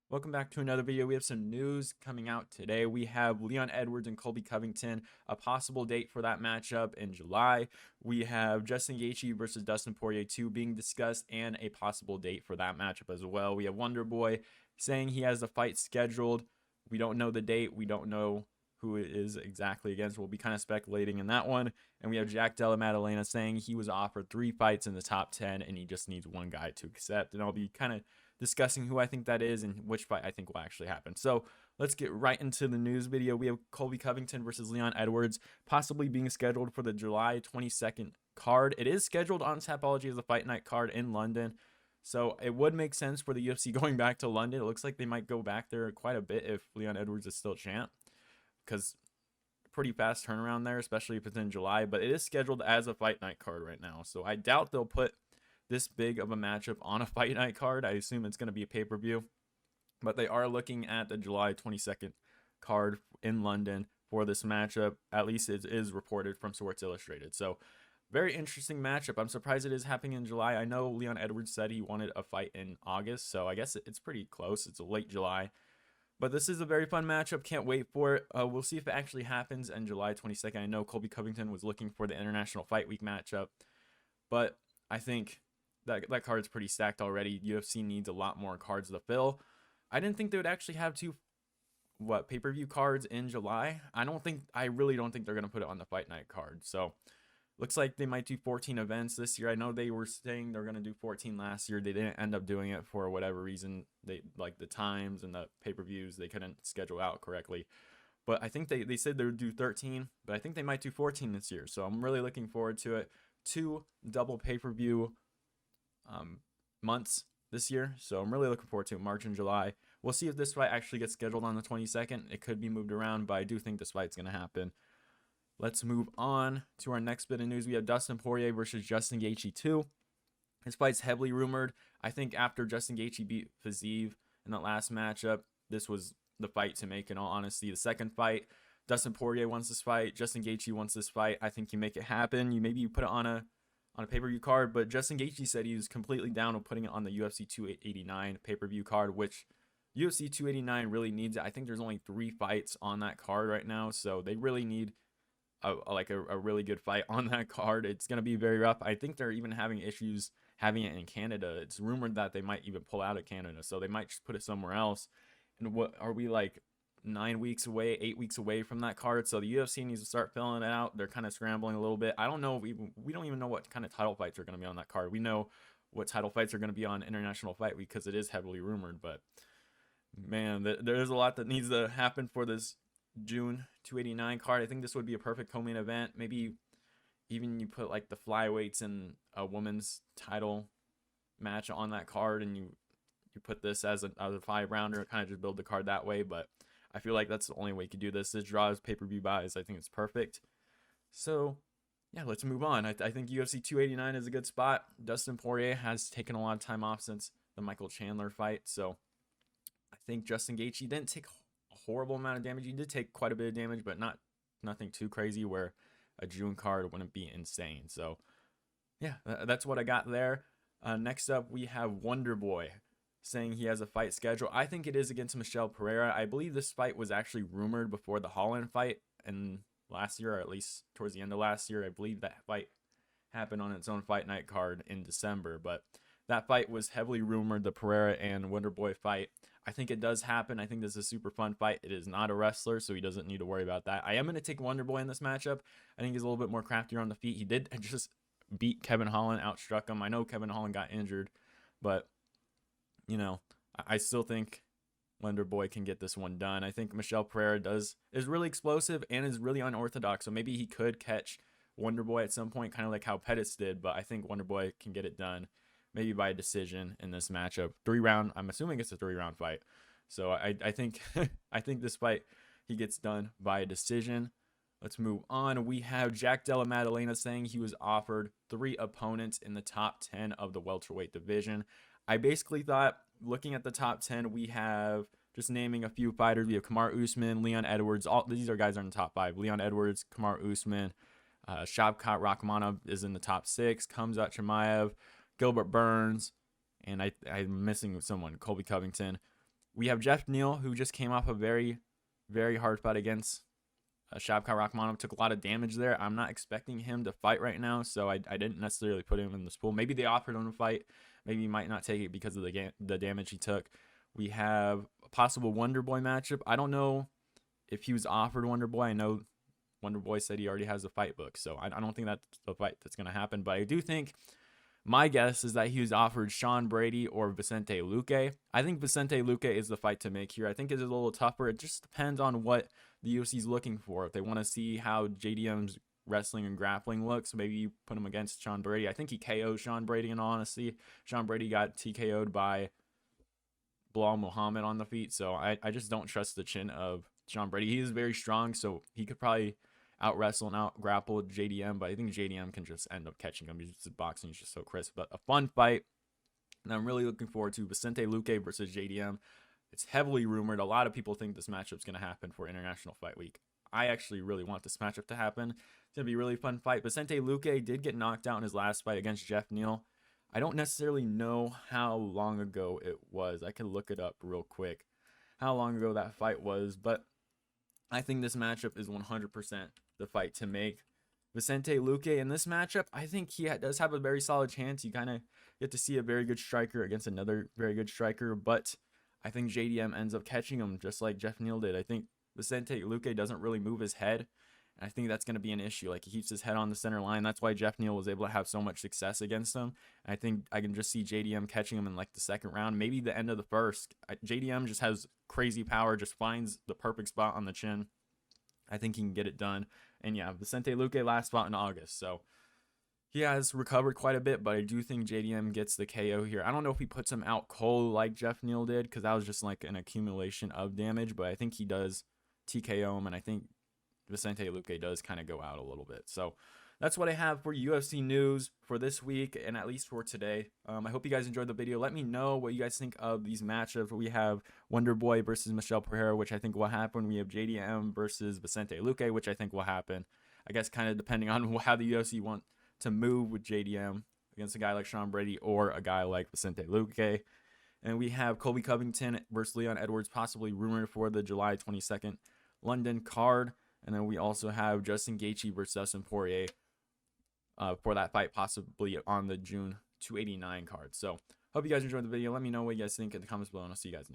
Welcome back to another video. We have some news coming out today. We have Leon Edwards and Colby Covington, a possible date for that matchup in July. We have Justin Gaethje versus Dustin Poirier 2 being discussed and a possible date for that matchup as well. We have Wonderboy saying he has a fight scheduled. We don't know the date. We don't know who it is exactly against. We'll be kind of speculating in that one. And we have Jack Della Maddalena saying he was offered 3 fights in the top 10 and he just needs one guy to accept. And I'll be kind of discussing who I think that is and which fight I think will actually happen. So let's get right into the news video. We have Colby Covington versus Leon Edwards possibly being scheduled for the July 22nd card. It is scheduled on Tapology as a fight night card in London. So it would make sense for the UFC going back to London. It looks like they might go back there quite a bit if Leon Edwards is still champ, because pretty fast turnaround there, especially if it's in July. But it is scheduled as a fight night card right now. So I doubt they'll put this big of a matchup on a fight night card. I assume it's going to be a pay-per-view, but they are looking at the July 22nd card in London for this matchup. At least it is reported from Sports Illustrated. So very interesting matchup. I'm surprised it is happening in July. I know Leon Edwards said he wanted a fight in August, so I guess it's pretty close. It's a late July. But this is a very fun matchup. Can't wait for it. We'll see if it actually happens on July 22nd. I know Colby Covington was looking for the International Fight Week matchup, but I think that card's pretty stacked already. UFC needs a lot more cards to fill. I didn't think they would actually have two pay-per-view cards in July. I really don't think they're gonna put it on the fight night card. So looks like they might do 14 events this year. I know they were saying they're gonna do 14 last year. They didn't end up doing it for whatever reason. They like the times and the pay-per-views they couldn't schedule out correctly. But I think they said they would do 13, but I think they might do 14 this year. So I'm really looking forward to it. 2 double pay-per-view months this year, so I'm really looking forward to March and July. We'll see if this fight actually gets scheduled on the 22nd. It could be moved around, but I do think this fight's going to happen. Let's move on to our next bit of news. We have Dustin Poirier versus Justin Gaethje 2. This fight's heavily rumored. I think after Justin Gaethje beat Fiziev in that last matchup, this was the fight to make, in all honesty. The second fight, Dustin Poirier wants this fight. Justin Gaethje wants this fight. I think you make it happen. You put it on a pay-per-view card, but Justin Gaethje said he was completely down with putting it on the UFC 289 pay-per-view card, which UFC 289 really needs it. I think there's only 3 fights on that card right now, so they really need a really good fight on that card. It's going to be very rough. I think they're even having issues having it in Canada. It's rumored that they might even pull out of Canada, so they might just put it somewhere else. And what are we, like 9 weeks away, 8 weeks away from that card? So the UFC needs to start filling it out. They're kind of scrambling a little bit. I don't know if we don't even know what kind of title fights are going to be on that card. We know what title fights are going to be on International Fight Week because it is heavily rumored. But man, there's a lot that needs to happen for this June 289 card. I think this would be a perfect co-main event. Maybe even you put like the flyweights and a women's title match on that card, and you put this as a 5-rounder, kind of just build the card that way. But I feel like that's the only way you could do this. This draws pay-per-view buys. I think it's perfect. So yeah, let's move on. I think UFC 289 is a good spot. Dustin Poirier has taken a lot of time off since the Michael Chandler fight. So I think Justin Gaethje didn't take a horrible amount of damage. He did take quite a bit of damage, but nothing too crazy where a June card wouldn't be insane. So yeah, that's what I got there. Next up, we have Wonderboy saying he has a fight schedule. I think it is against Michel Pereira. I believe this fight was actually rumored before the Holland fight and last year, or at least towards the end of last year. I believe that fight happened on its own fight night card in December, but that fight was heavily rumored, the Pereira and Wonderboy fight. I think it does happen. I think this is a super fun fight. It is not a wrestler, so he doesn't need to worry about that. I am going to take Wonderboy in this matchup. I think he's a little bit more craftier on the feet. He did just beat Kevin Holland, outstruck him. I know Kevin Holland got injured, but I still think Wonderboy can get this one done. I think Michel Pereira is really explosive and is really unorthodox, so maybe he could catch Wonderboy at some point, kind of like how Pettis did, but I think Wonderboy can get it done, maybe by a decision in this matchup. 3-round, I'm assuming it's a 3-round fight. So I think I think this fight he gets done by a decision. Let's move on. We have Jack Della Maddalena saying he was offered 3 opponents in the top 10 of the welterweight division. I basically thought, looking at the top 10, we have, just naming a few fighters, we have Kamaru Usman, Leon Edwards. All these are guys are in the top 5. Leon Edwards, Kamaru Usman, Shavkat Rakhmonov is in the top 6. Khamzat Chimaev, Gilbert Burns, and I'm missing someone, Colby Covington. We have Jeff Neal, who just came off a very, very hard fight against Shavkat Rakhmonov. Took a lot of damage there. I'm not expecting him to fight right now, so I didn't necessarily put him in this pool. Maybe they offered him to fight. Maybe he might not take it because of the damage he took. We have a possible Wonderboy matchup. I don't know if he was offered Wonderboy. I know Wonderboy said he already has a fight book, so I don't think that's the fight that's going to happen. But I do think, my guess is that he was offered Sean Brady or Vicente Luque. I think Vicente Luque is the fight to make here. I think it's a little tougher. It just depends on what the UFC is looking for. If they want to see how JDM's wrestling and grappling looks, maybe you put him against Sean Brady. I think he KO'd Sean Brady, in all honesty. Sean Brady got TKO'd by Bilal Muhammad on the feet, so I just don't trust the chin of Sean Brady. He is very strong, so he could probably out wrestle and out grapple JDM, but I think JDM can just end up catching him. His boxing is just so crisp. But a fun fight, and I'm really looking forward to Vicente Luque versus JDM. It's heavily rumored. A lot of people think this matchup is going to happen for International Fight Week. I actually really want this matchup to happen. It's going to be a really fun fight. Vicente Luque did get knocked out in his last fight against Jeff Neal. I don't necessarily know how long ago it was. I can look it up real quick, how long ago that fight was, but I think this matchup is 100% the fight to make. Vicente Luque in this matchup, I think he does have a very solid chance. You kind of get to see a very good striker against another very good striker, but I think JDM ends up catching him just like Jeff Neal did. I think Vicente Luque doesn't really move his head, and I think that's going to be an issue. Like, he keeps his head on the center line. That's why Jeff Neal was able to have so much success against him. And I think I can just see JDM catching him in like the second round, maybe the end of the first. JDM just has crazy power, just finds the perfect spot on the chin. I think he can get it done. And yeah, Vicente Luque last fought in August, so he has recovered quite a bit, but I do think JDM gets the KO here. I don't know if he puts him out cold like Jeff Neal did, because that was just like an accumulation of damage, but I think he does TKO him, and I think Vicente Luque does kind of go out a little bit. So that's what I have for UFC news for this week, and at least for today. I hope you guys enjoyed the video. Let me know what you guys think of these matchups. We have Wonderboy versus Michel Pereira, which I think will happen. We have JDM versus Vicente Luque, which I think will happen. I guess kind of depending on how the UFC want to move with JDM against a guy like Sean Brady or a guy like Vicente Luque. And we have Colby Covington versus Leon Edwards, possibly rumored for the July 22nd London card. And then we also have Justin Gaethje versus Dustin Poirier for that fight, possibly on the June 289 card. So hope you guys enjoyed the video. Let me know what you guys think in the comments below, and I'll see you guys next time.